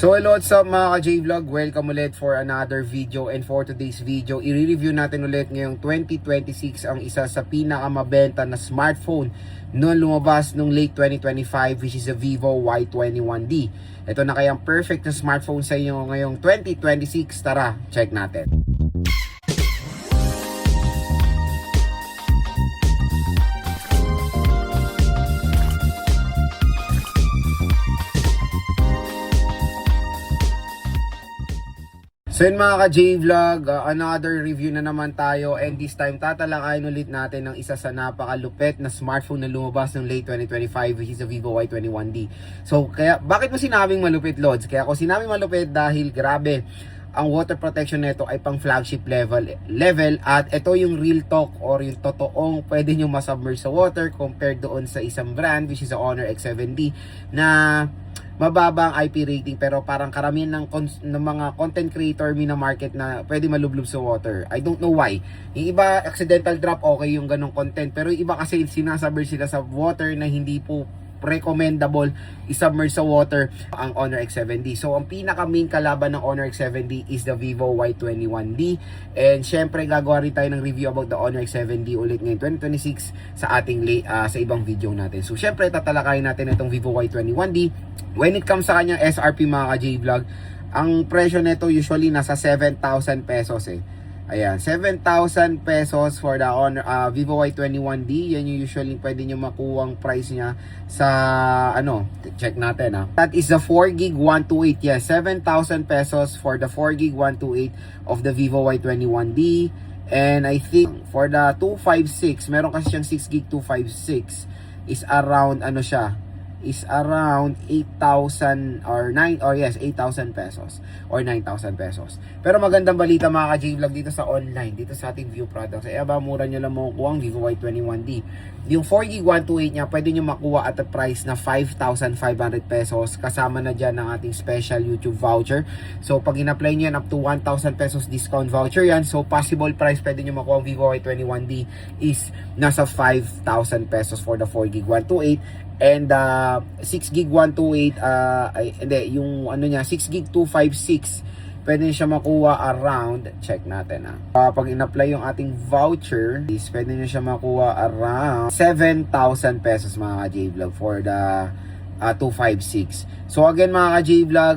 So hello, what's up mga ka-J-Vlog? Welcome ulit for another video, and for today's video, i-review natin ulit ngayong 2026 ang isa sa pinakamabenta na smartphone noong lumabas noong late 2025, which is the Vivo Y21D. Ito na kayang perfect na smartphone sa inyo ngayong 2026. Tara, check natin. So yun mga ka-J-Vlog, another review na naman tayo, and this time tatalakayin ulit natin ng isa sa napakalupit na smartphone na lumabas ng late 2025, which is the Vivo Y21D. So kaya, bakit mo sinabing malupit, Lods? Kaya ako sinabing malupit dahil grabe, ang water protection nito ay pang flagship level at ito yung real talk or yung totoong pwede nyo masubmerge sa water compared doon sa isang brand, which is the Honor X7D, na mababa ang IP rating pero parang karamihan ng mga content creator market na pwede malublob sa water. I don't know why. Yung iba accidental drop, okay yung ganong content, pero yung iba kasi sinasubmerge sila sa water na hindi po recommendable isubmerge sa water ang Honor X7D. So ang pinaka main kalaban ng Honor X7D is the Vivo Y21D, and syempre gagawa rin tayo ng review about the Honor X7D ulit ngayon 2026 sa ating sa ibang video natin. So syempre tatalakayin natin itong Vivo Y21D. When it comes sa kanyang SRP mga ka-J-Vlog, ang presyo nito usually nasa 7,000 pesos eh. Ayan, 7,000 pesos for the Vivo Y21D. Yan yung usually pwede nyo makuwang price niya sa, check natin ha. That is the 4GB 128. Yes, 7,000 pesos for the 4GB 128 of the Vivo Y21D. And I think for the 256, meron kasi siyang 6GB 256, is around, is around 8,000 or 8,000 pesos or 9,000 pesos. Pero magandang balita mga ka-J-Vlog dito sa online, dito sa ating view products. Mura nyo lang makukuha ang Vivo Y21D. Yung 4GB 128 niya, pwede nyo makuha at a price na 5,500 pesos. Kasama na dyan ang ating special YouTube voucher. So pag in-apply nyo yan, up to 1,000 pesos discount voucher yan. So possible price pwede nyo makuha ang Vivo Y21D is nasa 5,000 pesos for the 4GB 128. And 6GB 128, yung 6GB 256, pwede nyo siya makuha around, check natin pag in-apply yung ating voucher, pwede nyo siya makuha around 7,000 pesos mga ka-J-Vlog for the 256. So again mga ka-J-Vlog,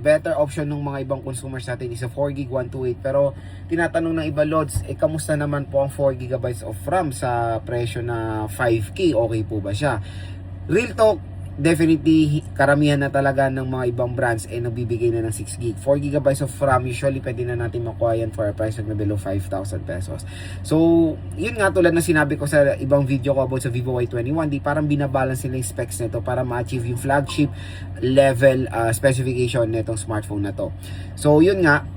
better option ng mga ibang consumers natin is a 4GB 128. Pero tinatanong ng iba, Lods, kamusta naman po ang 4GB of RAM sa presyo na 5K? Okay po ba siya? Real talk, definitely karamihan na talaga ng mga ibang brands ay nagbibigay na ng 6GB. 4GB of RAM, usually pwede na natin makuha yan for a price na below 5,000 pesos. So, yun nga, tulad na sinabi ko sa ibang video ko about sa Vivo Y21D, parang binabalance nila yung specs nito para ma-achieve yung flagship level specification nitong smartphone na to. So, yun nga,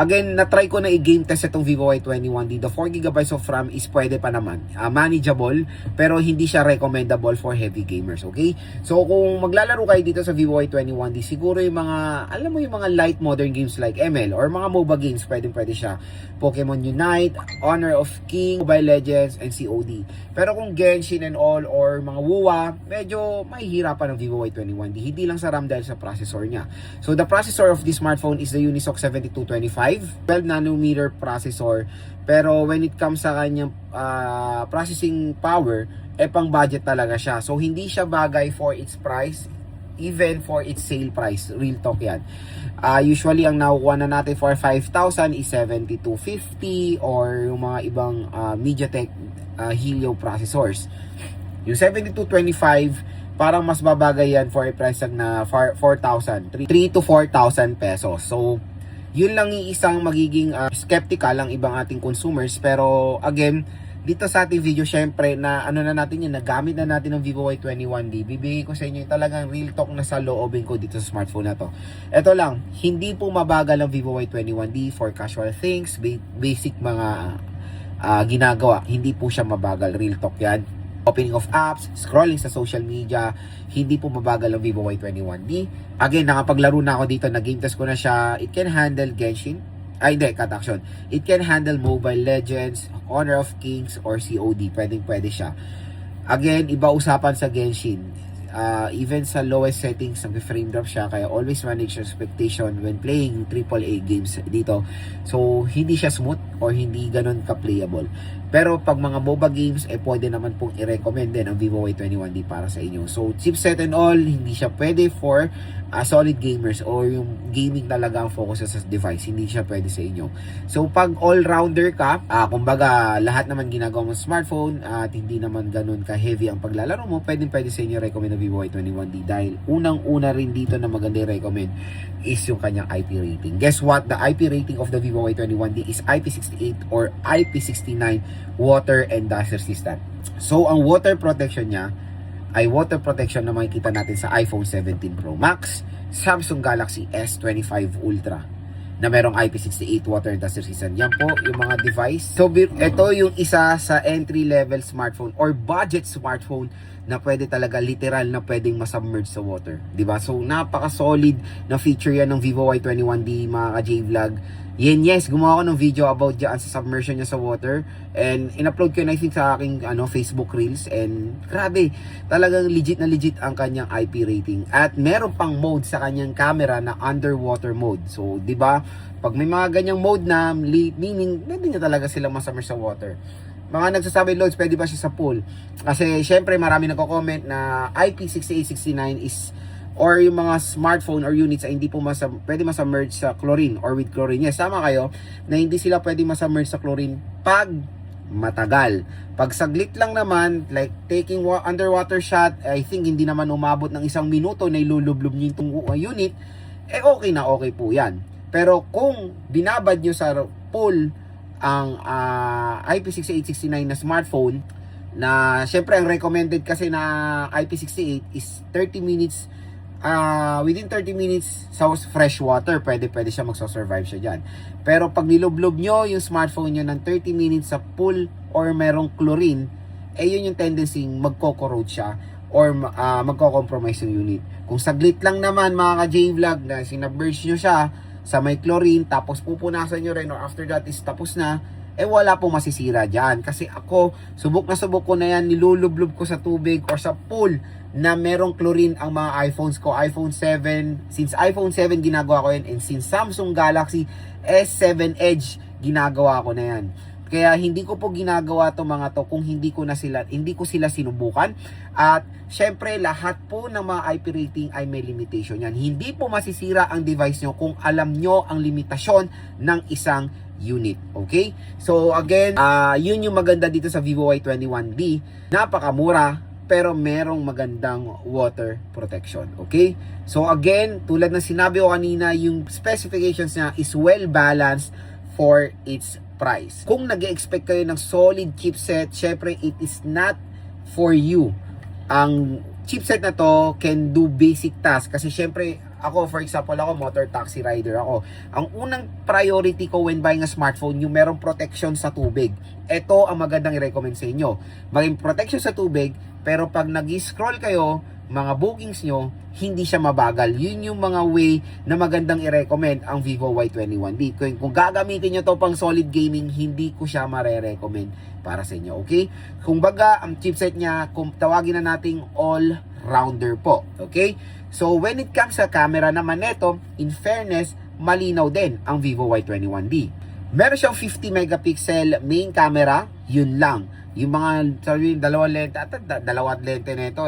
again, na-try ko na i-game test itong Vivo Y21D. The 4GB of RAM is pwede pa naman. Manageable, pero hindi siya recommendable for heavy gamers, okay? So, kung maglalaro kayo dito sa Vivo Y21D, siguro yung mga, alam mo yung mga light modern games like ML or mga MOBA games, pwede siya. Pokemon Unite, Honor of King, Mobile Legends, and COD. Pero kung Genshin and all, or mga WoWa, medyo mahihirapan ng Vivo Y21D. Hindi lang sa RAM dahil sa processor niya. So, the processor of this smartphone is the Unisoc 7225. 12nm processor, pero when it comes sa kanyang processing power, pang budget talaga siya. So hindi siya bagay for its price, even for its sale price. Real talk yan. Usually ang nakukuha na natin for 5,000 is 7250 or yung mga ibang MediaTek Helio processors. Yung 7225 parang mas babagay yan for a price na 4,000, 3 to 4,000 pesos. So yun lang yung isang magiging skeptical ang ibang ating consumers. Pero again, dito sa ating video, syempre na na natin yun, nagamit na natin ng Vivo Y21D. Bibigay ko sa inyo yung talagang real talk na sa loobin ko dito sa smartphone na to. Ito lang, hindi po mabagal ang Vivo Y21D for casual things, basic mga ginagawa. Hindi po siya mabagal, real talk yan. Opening of apps, scrolling sa social media, hindi po mabagal ang Vivo Y21D. Again, nakapaglaro na ako dito, nag-game test ko na siya. It can handle Genshin. Cut action. It can handle Mobile Legends, Honor of Kings, or COD. Pwede siya. Again, iba usapan sa Genshin. even sa lowest settings, nag-frame drop siya, kaya always manage your expectation when playing AAA games dito. So, hindi siya smooth or hindi ganun ka-playable. Pero pag mga MOBA games, pwede naman pong i-recommend din ang Vivo Y21D para sa inyo. So, chipset and all, hindi siya pwede for solid gamers or yung gaming talaga ang focus sa device. Hindi siya pwede sa inyo. So, pag all-rounder ka, kumbaga, lahat naman ginagawa mo sa smartphone at hindi naman ganun ka-heavy ang paglalaro mo, pwede sa inyo recommend ang Vivo Y21D dahil unang-una rin dito na maganda recommend is yung kanyang IP rating. Guess what? The IP rating of the Vivo Y21D is IP68 or IP69 water and dust resistant. So, ang water protection niya ay water protection na makikita natin sa iPhone 17 Pro Max, Samsung Galaxy S25 Ultra na merong IP68 water and dust resistant. Yan po yung mga device. So, ito yung isa sa entry-level smartphone or budget smartphone na pwede talaga literal na pwedeng masubmerge sa water. Diba? So, napaka-solid na feature yan ng Vivo Y21D, mga ka-J-Vlog. Yes, gumawa ako ng video about dyan sa submersion niya sa water and in-upload ko na I think sa aking Facebook Reels and grabe, talagang legit na legit ang kanyang IP rating at meron pang mode sa kanyang camera na underwater mode. So, di ba, pag may mga ganyang mode na meaning, pwede niya talaga sila masubmerge sa water. Mga nagsasabi, Lods, pwede ba siya sa pool? Kasi syempre marami nagko-comment na IP6869 is or yung mga smartphone or units ay hindi po pwede masubmerge sa chlorine or with chlorine. Yes, tama kayo na hindi sila pwede masubmerge sa chlorine pag matagal. Pag saglit lang naman, like taking underwater shot, I think hindi naman umabot ng 1 minuto na ilulublob niyo yung unit, okay na okay po yan. Pero kung binabad nyo sa pool ang IP6869 na smartphone, na syempre ang recommended kasi na IP68 is 30 minutes within 30 minutes sa fresh water, pwede siya magso-survive siya dyan. Pero pag nilublob nyo yung smartphone nyo ng 30 minutes sa pool or merong chlorine, yun yung tendency magko-corrode siya or magko-compromise yung unit. Kung saglit lang naman mga ka-J-Vlog na sinubmerge nyo siya sa may chlorine tapos pupunasan nyo rin or after that is tapos na, wala pong masisira dyan. Kasi ako, subok ko na yan, nilulublob ko sa tubig or sa pool na merong chlorine ang mga iPhones ko. iPhone 7, since iPhone 7 ginagawa ko yan, and since Samsung Galaxy S7 Edge ginagawa ko na yan. Kaya hindi ko po ginagawa to mga to kung hindi ko sila sinubukan. At syempre lahat po ng mga IP rating ay may limitation yan. Hindi po masisira ang device nyo kung alam nyo ang limitasyon ng isang unit. Okay? So again, yun yung maganda dito sa Vivo Y21D. Napakamura pero merong magandang water protection. Okay? So again, tulad ng sinabi ko kanina, yung specifications niya is well balanced for its price. Kung nag-expect kayo ng solid chipset, syempre it is not for you. Ang chipset na to can do basic tasks kasi syempre ako, for example, ako motor taxi rider ako. Ang unang priority ko when buying a smartphone, yung merong protection sa tubig. Ito ang magandang i-recommend sa inyo. Maging protection sa tubig, pero pag nag-scroll kayo, mga bookings nyo, hindi siya mabagal. Yun yung mga way na magandang i-recommend ang Vivo Y21D. Kung gagamitin nyo to pang solid gaming, hindi ko siya mare-recommend para sa inyo. Okay? Kung baga, ang chipset niya, kung tawagin na nating all-rounder po. Okay? So, when it comes sa camera naman neto, in fairness, malinaw din ang Vivo Y21D. Meron siyang 50 megapixel main camera, yun lang. Yung mga, sabihin, dalawang lente nito,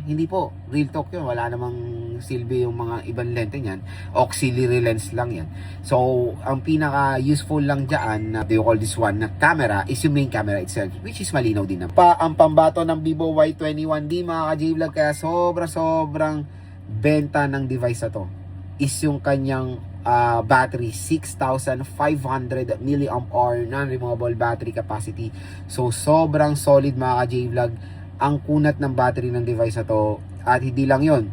hindi po, real talk yun, wala namang silbi yung mga ibang lente niyan, auxiliary lens lang yan. So, ang pinaka-useful lang dyan, do you call this one, na camera, is yung main camera itself, which is malinaw din na. Ang pambato ng Vivo Y21D, mga ka-J-Vlog, kaya sobrang benta ng device na to, is yung kanyang battery, 6,500 mAh non-removable battery capacity. So sobrang solid mga ka-J-Vlog ang kunat ng battery ng device na to. At hindi lang yon,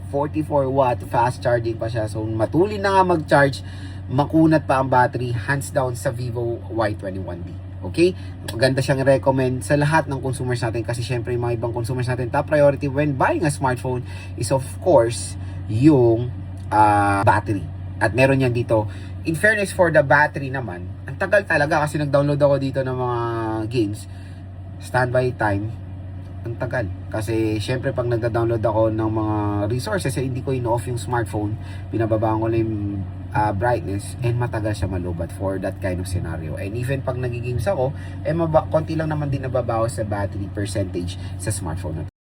44 watt fast charging pa siya. So matulin na nga mag-charge, makunat pa ang battery, hands down sa Vivo Y21D. Okay? Maganda siyang recommend sa lahat ng consumers natin kasi syempre yung mga ibang consumers natin, top priority when buying a smartphone is of course yung battery. At meron yan dito. In fairness for the battery naman, ang tagal talaga kasi nag-download ako dito ng mga games. Standby time, ang tagal. Kasi syempre pag nagda-download ako ng mga resources, hindi ko in-off yung smartphone, binababaan ko lang yung brightness, and matagal siya malubat for that kind of scenario. And even pag nagigames ako, konti lang naman din nababawas sa battery percentage sa smartphone na to.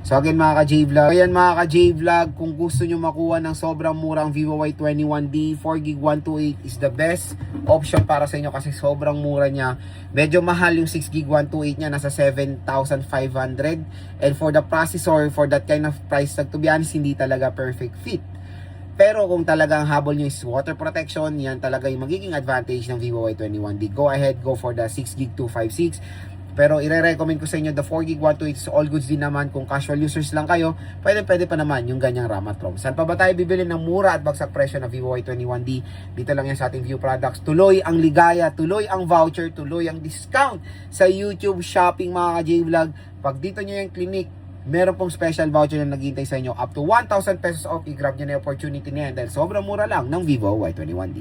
So again mga ka-J-Vlog, ayan mga ka-J-Vlog, kung gusto nyo makuha ng sobrang murang Vivo Y21D, 4GB 128 is the best option para sa inyo kasi sobrang mura niya. Medyo mahal yung 6GB 128 niya, nasa 7,500. And for the processor, for that kind of price tag, to be honest, hindi talaga perfect fit. Pero kung talagang habol nyo is water protection, yan talaga yung magiging advantage ng Vivo Y21D. Go ahead, go for the 6GB 256. Pero ire-recommend ko sa inyo the 4GB 128 is all goods din naman. Kung casual users lang kayo, pwede pa naman yung ganyang RAM at ROM. Saan pa ba tayo bibili ng mura at bagsak presyo ng Vivo Y21D? Dito lang yan sa ating View Products. Tuloy ang ligaya, tuloy ang voucher, tuloy ang discount sa YouTube shopping mga ka-J-Vlog. Pag dito nyo yung clinic, meron pong special voucher na naghihintay sa inyo up to 1,000 pesos off. I-grab nyo na yung opportunity na yan dahil sobrang mura lang ng Vivo Y21D.